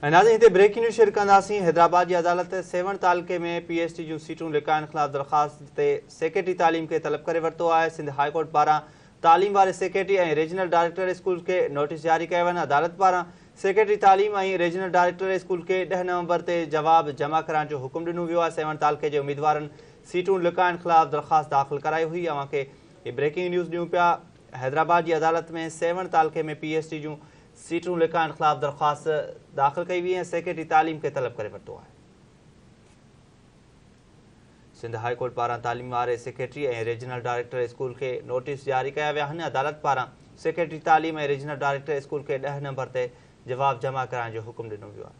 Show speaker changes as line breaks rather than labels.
नाज़रीन हिते breaking news share कंदासीं। हैदराबाद की अदालत 7 तालके में PhD जूं सीटूं लिकाइण ख़िलाफ़ दरख़्वास्त ते सेक्रेटरी तालीम के तलब करे वरितो आहे। सिंध हाई कोर्ट पारां तालीम वारे सेक्रेटरी ऐं रीजनल डायरेक्टर स्कूल के नोटिस जारी कया आहिनि। अदालत पारां सेक्रेटरी तालीम ऐं रीजनल डायरेक्टर स्कूल के 10 नवंबर ते जवाब जमा कराइण जो हुकुम ॾिनो वियो आहे। 7 तालके जे उम्मीदवारनि सीटूं लिकाइण ख़िलाफ़ दरख़्वास्त दाख़िल कराई हुई। अवां खे ये ब्रेकिंग न्यूज़ ॾियूं पिया। हैदराबाद की अदालत में 7 तालके में PhD जूं सीटूं लिकाइण ख़िलाफ़ दरख़्वास्त दाख़िल कई हुई ऐं सेक्रेटरी तालीम के तलब करे वरितो आहे। सिंध हाई कोर्ट पारां तालीम वारे सेक्रेटरी ऐं रीजनल डायरेक्टर स्कूल के नोटिस जारी कया विया आहिनि। अदालत पारां सेक्रेटरी तालीम ऐं रीजनल डायरेक्टर स्कूल के 10 नंबर ते जवाब जमा कराइण जो हुकुम ॾिनो वियो आहे।